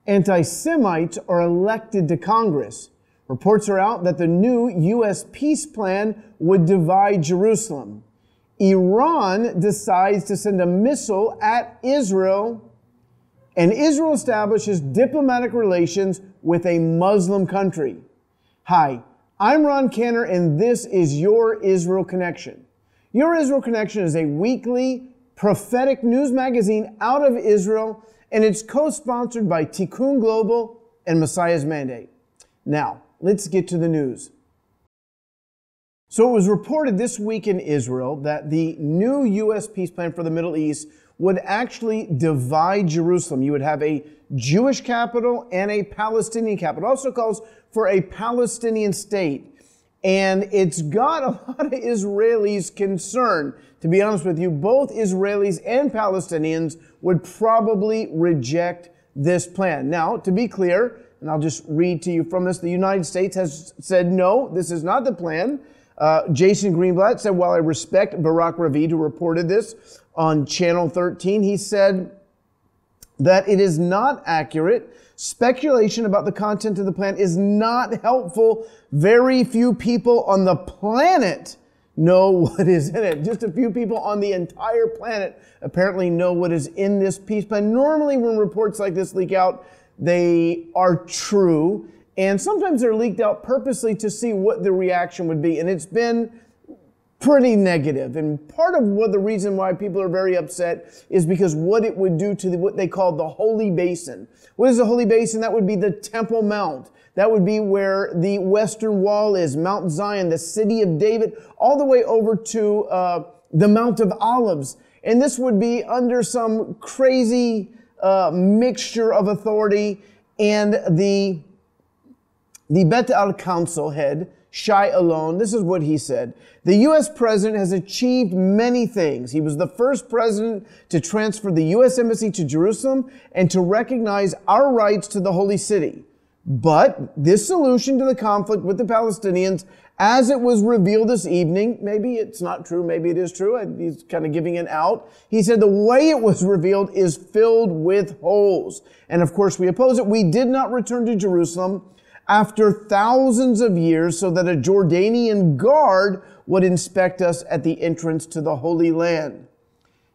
Anti-Semites are elected to Congress. Reports are out that the new U.S. peace plan would divide Jerusalem. Iran decides to send a missile at Israel, and Israel establishes diplomatic relations with a Muslim country. Hi, I'm Ron Cantor, and this is Your Israel Connection. Your Israel Connection is a weekly prophetic news magazine out of Israel, and it's co-sponsored by Tikkun Global and Messiah's Mandate. Now, let's get to the news. So it was reported this week in Israel that the new U.S. peace plan for the Middle East would actually divide Jerusalem. You would have a Jewish capital and a Palestinian capital. It also calls for a Palestinian state. And it's got a lot of Israelis concerned. To be honest with you, both Israelis and Palestinians would probably reject this plan. Now, to be clear, and I'll just read to you from this, the United States has said, no, this is not the plan. Jason Greenblatt said, while I respect Barak Ravid, who reported this on Channel 13, he said that it is not accurate. Speculation about the content of the plan is not helpful. Very few people on the planet know what is in it. Just a few people on the entire planet apparently know what is in this peace plan. Normally when reports like this leak out, they are true. And sometimes they're leaked out purposely to see what the reaction would be. And it's been pretty negative. And part of the reason why people are very upset is because what it would do to what they call the Holy Basin. What is the Holy Basin? That would be the Temple Mount. That would be where the Western Wall is, Mount Zion, the city of David, all the way over to the Mount of Olives. And this would be under some crazy mixture of authority. And the Bet El Council head, Shai Alon, this is what he said. The U.S. president has achieved many things. He was the first president to transfer the U.S. embassy to Jerusalem and to recognize our rights to the holy city. But this solution to the conflict with the Palestinians, as it was revealed this evening, maybe it's not true, maybe it is true, he's kind of giving it out. He said the way it was revealed is filled with holes. And of course we oppose it. We did not return to Jerusalem after thousands of years so that a Jordanian guard would inspect us at the entrance to the Holy Land.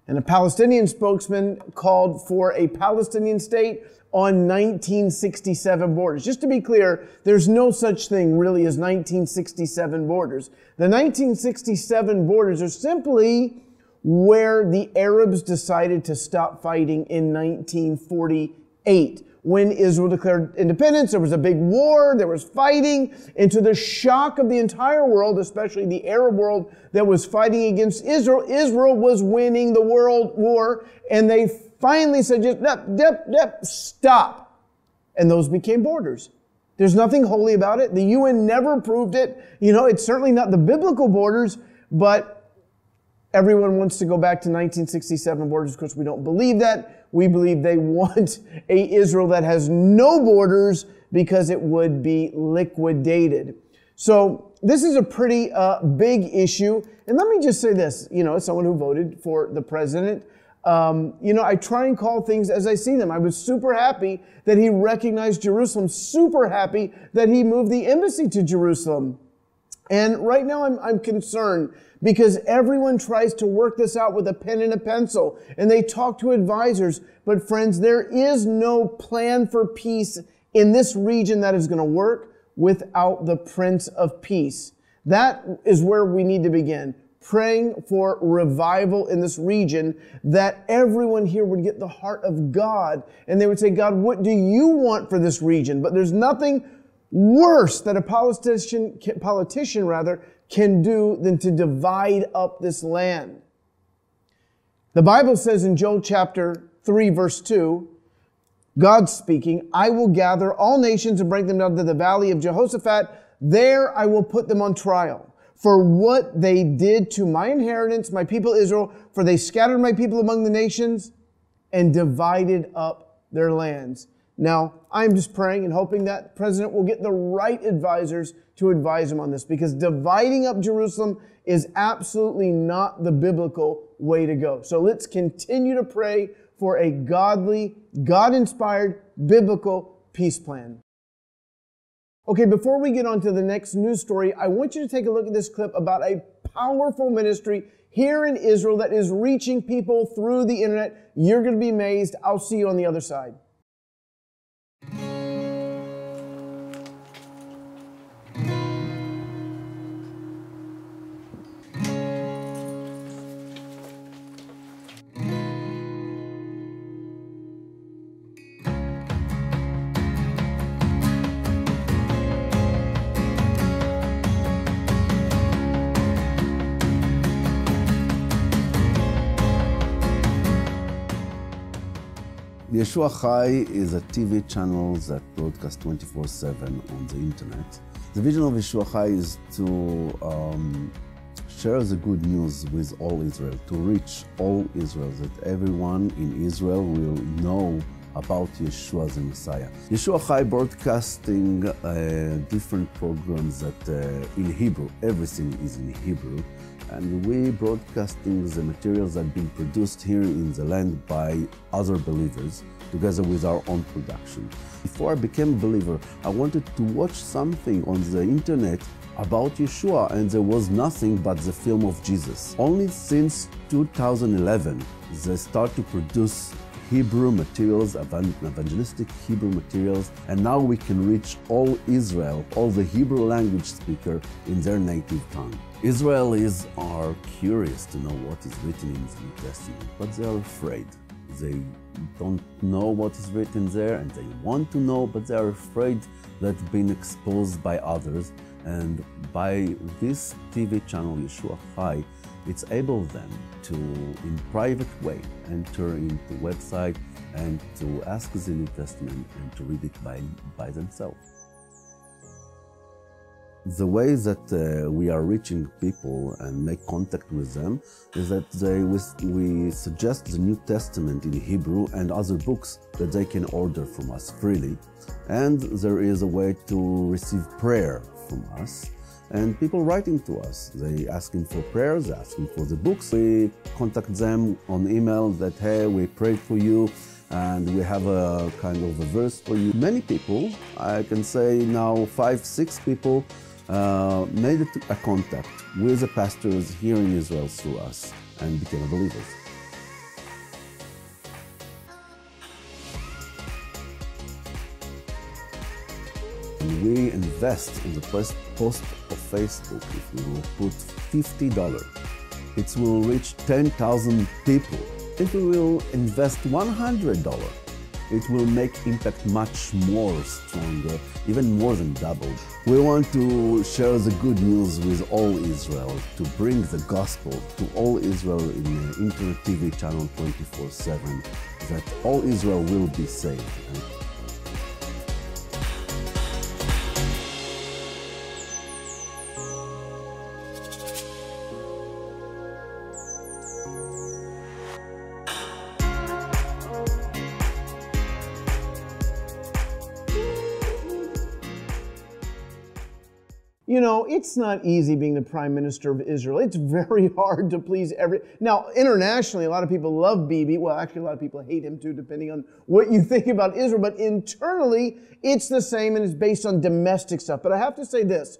And a Palestinian spokesman called for a Palestinian state on 1967 borders. Just to be clear, there's no such thing really as 1967 borders. The 1967 borders are simply where the Arabs decided to stop fighting in 1948. When Israel declared independence, there was a big war, there was fighting, and to the shock of the entire world, especially the Arab world that was fighting against Israel, Israel was winning the world war, and they finally said, stop. And those became borders. There's nothing holy about it. The UN never approved it. You know, it's certainly not the biblical borders, but everyone wants to go back to 1967 borders. Of course, we don't believe that. We believe they want a Israel that has no borders because it would be liquidated. So this is a pretty big issue. And let me just say this, you know, as someone who voted for the president, you know, I try and call things as I see them. I was super happy that he recognized Jerusalem, super happy that he moved the embassy to Jerusalem. And right now I'm concerned because everyone tries to work this out with a pen and a pencil and they talk to advisors. But friends, there is no plan for peace in this region that is going to work without the Prince of Peace. That is where we need to begin. Praying for revival in this region, that everyone here would get the heart of God and they would say, God, what do you want for this region? But there's nothing worse that a politician can do than to divide up this land. The Bible says in Joel chapter 3 verse 2, God speaking, I will gather all nations and bring them down to the valley of Jehoshaphat. There I will put them on trial for what they did to my inheritance, my people Israel, for they scattered my people among the nations and divided up their lands. Now, I'm just praying and hoping that the president will get the right advisors to advise him on this, because dividing up Jerusalem is absolutely not the biblical way to go. So let's continue to pray for a godly, God-inspired, biblical peace plan. Okay, before we get on to the next news story, I want you to take a look at this clip about a powerful ministry here in Israel that is reaching people through the internet. You're going to be amazed. I'll see you on the other side. Yeshua Chai is a TV channel that broadcasts 24/7 on the internet. The vision of Yeshua Chai is to share the good news with all Israel, to reach all Israel, that everyone in Israel will know about Yeshua the Messiah. Yeshua Chai broadcasting different programs that in Hebrew, everything is in Hebrew. And we broadcasting the materials that have been produced here in the land by other believers, together with our own production. Before I became a believer, I wanted to watch something on the internet about Yeshua, and there was nothing but the film of Jesus. Only since 2011, they start to produce Hebrew materials, evangelistic Hebrew materials, and now we can reach all Israel, all the Hebrew language speaker in their native tongue. Israelis are curious to know what is written in the New Testament, but they are afraid. They don't know what is written there, and they want to know, but they are afraid that being exposed by others. And by this TV channel, Yeshua Chai, it's able them to, in private way, enter into the website and to ask the New Testament and to read it by themselves. The way that we are reaching people and make contact with them is that we suggest the New Testament in Hebrew and other books that they can order from us freely. And there is a way to receive prayer from us. And people writing to us, they asking for prayers, asking for the books. We contact them on email that, hey, we prayed for you and we have a kind of a verse for you. Many people, I can say now 5, 6 people, made a contact with the pastors here in Israel through us and became believers. And we invest in the first post of Facebook. If we will put $50, it will reach 10,000 people. If we will invest $100, it will make impact much more stronger, even more than double. We want to share the good news with all Israel, to bring the gospel to all Israel in the internet TV channel 24/7, that all Israel will be saved. You know, it's not easy being the Prime Minister of Israel. It's very hard to please Now, internationally, a lot of people love Bibi. Well, actually, a lot of people hate him too, depending on what you think about Israel. But internally, it's the same, and it's based on domestic stuff. But I have to say this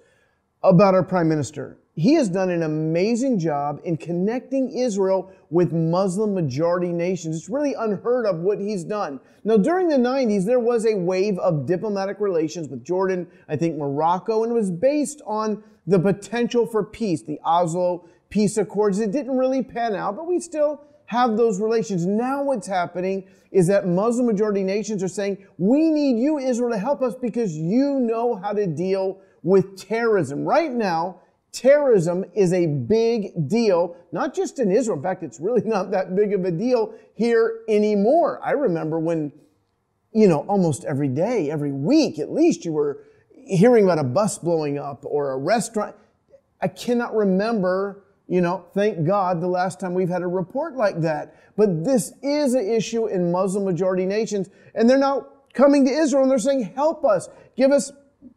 about our Prime Minister. He has done an amazing job in connecting Israel with Muslim majority nations. It's really unheard of what he's done. Now, during the 90s, there was a wave of diplomatic relations with Jordan, I think Morocco, and it was based on the potential for peace, the Oslo peace accords. It didn't really pan out, but we still have those relations. Now what's happening is that Muslim majority nations are saying, we need you, Israel, to help us because you know how to deal with terrorism. Right now, terrorism is a big deal, not just in Israel. In fact, it's really not that big of a deal here anymore. I remember when, almost every day, every week at least, you were hearing about a bus blowing up or a restaurant. I cannot remember, thank God, the last time we've had a report like that. But this is an issue in Muslim majority nations, and they're now coming to Israel and they're saying, help us, give us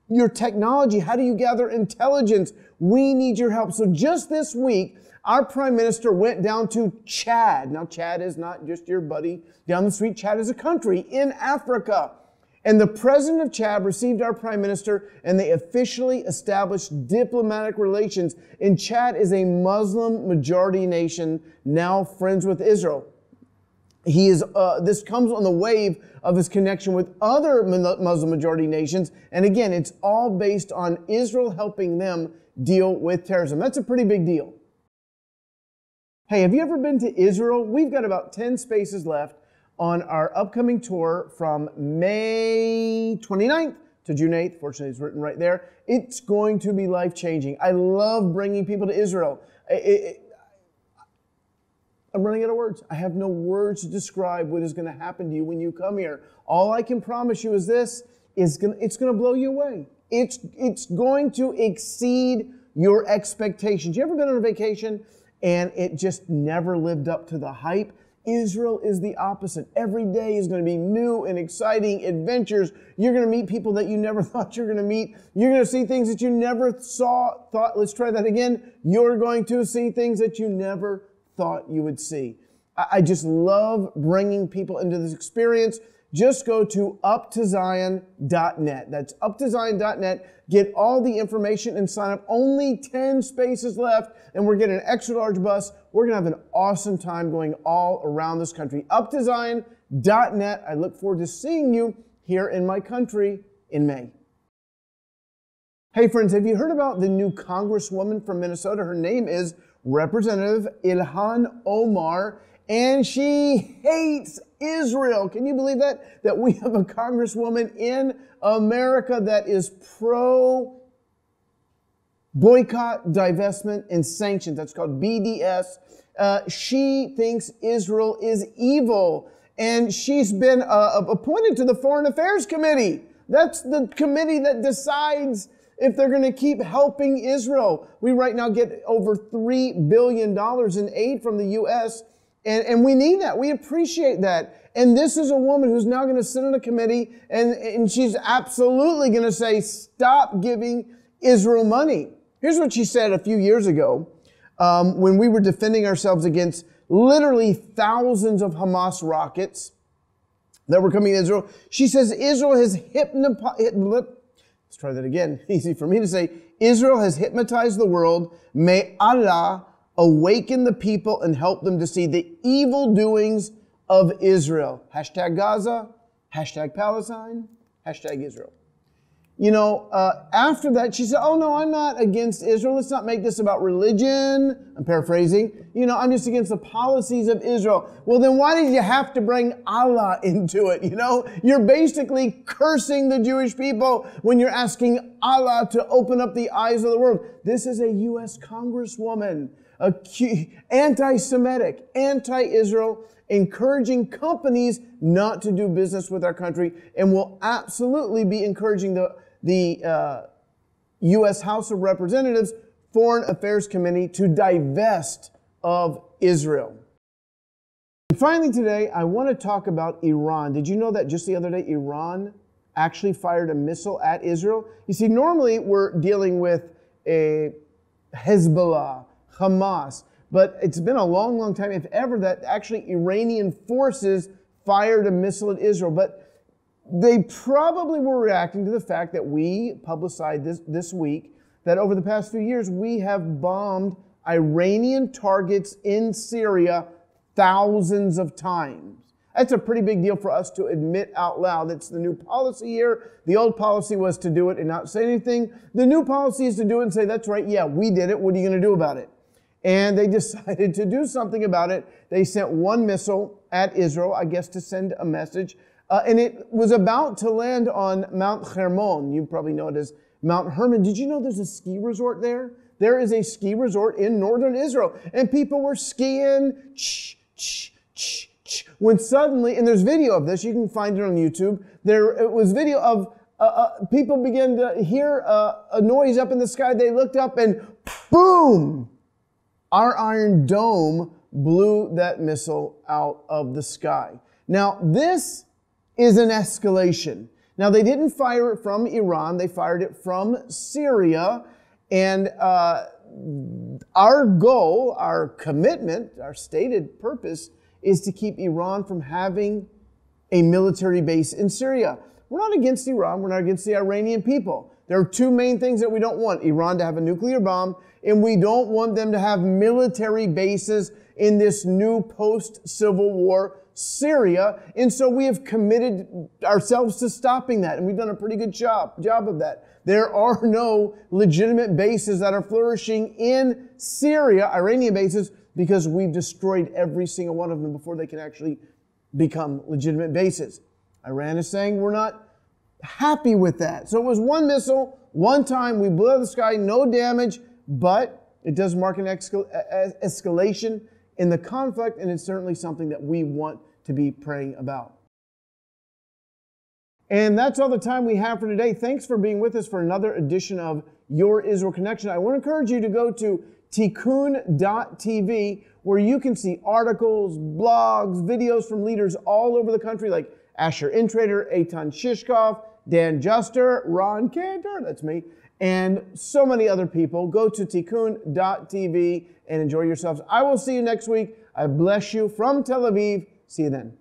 your technology. How do you gather intelligence? We need your help. So just this week, our prime minister went down to Chad. Now, Chad is not just your buddy down the street. Chad is a country in Africa. And the president of Chad received our prime minister, and they officially established diplomatic relations. And Chad is a Muslim majority nation, now friends with Israel. This comes on the wave of his connection with other Muslim majority nations. And again, it's all based on Israel helping them deal with terrorism. That's a pretty big deal. Hey, have you ever been to Israel? We've got about 10 spaces left on our upcoming tour from May 29th to June 8th. Fortunately, it's written right there. It's going to be life-changing. I love bringing people to Israel. I'm running out of words. I have no words to describe what is going to happen to you when you come here. All I can promise you is this, it's going to blow you away. It's going to exceed your expectations. You ever been on a vacation and it just never lived up to the hype? Israel is the opposite. Every day is going to be new and exciting adventures. You're going to meet people that you never thought you were going to meet. You're going to see things that you never thought. Let's try that again. You're going to see things that you never thought you would see. I just love bringing people into this experience. Just go to uptozion.net. That's uptozion.net. Get all the information and sign up. Only 10 spaces left, and we're getting an extra large bus. We're going to have an awesome time going all around this country. Uptozion.net. I look forward to seeing you here in my country in May. Hey friends, have you heard about the new congresswoman from Minnesota? Her name is Representative Ilhan Omar, and she hates Israel. Can you believe that? That we have a congresswoman in America that is pro boycott, divestment, and sanctions. That's called BDS. She thinks Israel is evil, and she's been appointed to the Foreign Affairs Committee. That's the committee that decides if they're going to keep helping Israel. We right now get over $3 billion in aid from the U.S., and we need that. We appreciate that. And this is a woman who's now going to sit on a committee, and she's absolutely going to say, stop giving Israel money. Here's what she said a few years ago when we were defending ourselves against literally thousands of Hamas rockets that were coming to Israel. She says, Israel has let's try that again. Easy for me to say. Israel has hypnotized the world. May Allah awaken the people and help them to see the evil doings of Israel. Hashtag Gaza, hashtag Palestine, hashtag Israel. You know, after that, she said, oh no, I'm not against Israel. Let's not make this about religion. I'm paraphrasing. You know, I'm just against the policies of Israel. Well, then why did you have to bring Allah into it? You know, you're basically cursing the Jewish people when you're asking Allah to open up the eyes of the world. This is a U.S. Congresswoman, anti-Semitic, anti-Israel, encouraging companies not to do business with our country, and will absolutely be encouraging the U.S. House of Representatives Foreign Affairs Committee to divest of Israel. And finally today, I want to talk about Iran. Did you know that just the other day, Iran actually fired a missile at Israel? You see, normally we're dealing with a Hezbollah, Hamas, but it's been a long, long time, if ever, that actually Iranian forces fired a missile at Israel. But they probably were reacting to the fact that we publicized this week that over the past few years, we have bombed Iranian targets in Syria thousands of times. That's a pretty big deal for us to admit out loud. That's the new policy here. The old policy was to do it and not say anything. The new policy is to do it and say, that's right, yeah, we did it. What are you going to do about it? And they decided to do something about it. They sent one missile at Israel, I guess to send a message. And it was about to land on Mount Hermon. You probably know it as Mount Hermon. Did you know there's a ski resort there? There is a ski resort in northern Israel. And people were skiing, when suddenly, and there's video of this, you can find it on YouTube, it was video of people began to hear a noise up in the sky. They looked up and boom! Our Iron Dome blew that missile out of the sky. Now, this is an escalation. Now, they didn't fire it from Iran. They fired it from Syria. And our goal, our commitment, our stated purpose is to keep Iran from having a military base in Syria. We're not against Iran. We're not against the Iranian people. There are two main things that we don't want: Iran to have a nuclear bomb, and we don't want them to have military bases in this new post-Civil War Syria. And so we have committed ourselves to stopping that, and we've done a pretty good job of that. There are no legitimate bases that are flourishing in Syria, Iranian bases, because we've destroyed every single one of them before they can actually become legitimate bases. Iran is saying we're not happy with that. So it was one missile, one time, we blew out of the sky, no damage, but it does mark an escalation in the conflict, and it's certainly something that we want to be praying about. And that's all the time we have for today. Thanks for being with us for another edition of Your Israel Connection. I want to encourage you to go to tikkun.tv, where you can see articles, blogs, videos from leaders all over the country like Asher Intrater, Eitan Shishkov, Dan Juster, Ron Cantor, that's me, and so many other people. Go to tikkun.tv and enjoy yourselves. I will see you next week. I bless you from Tel Aviv. See you then.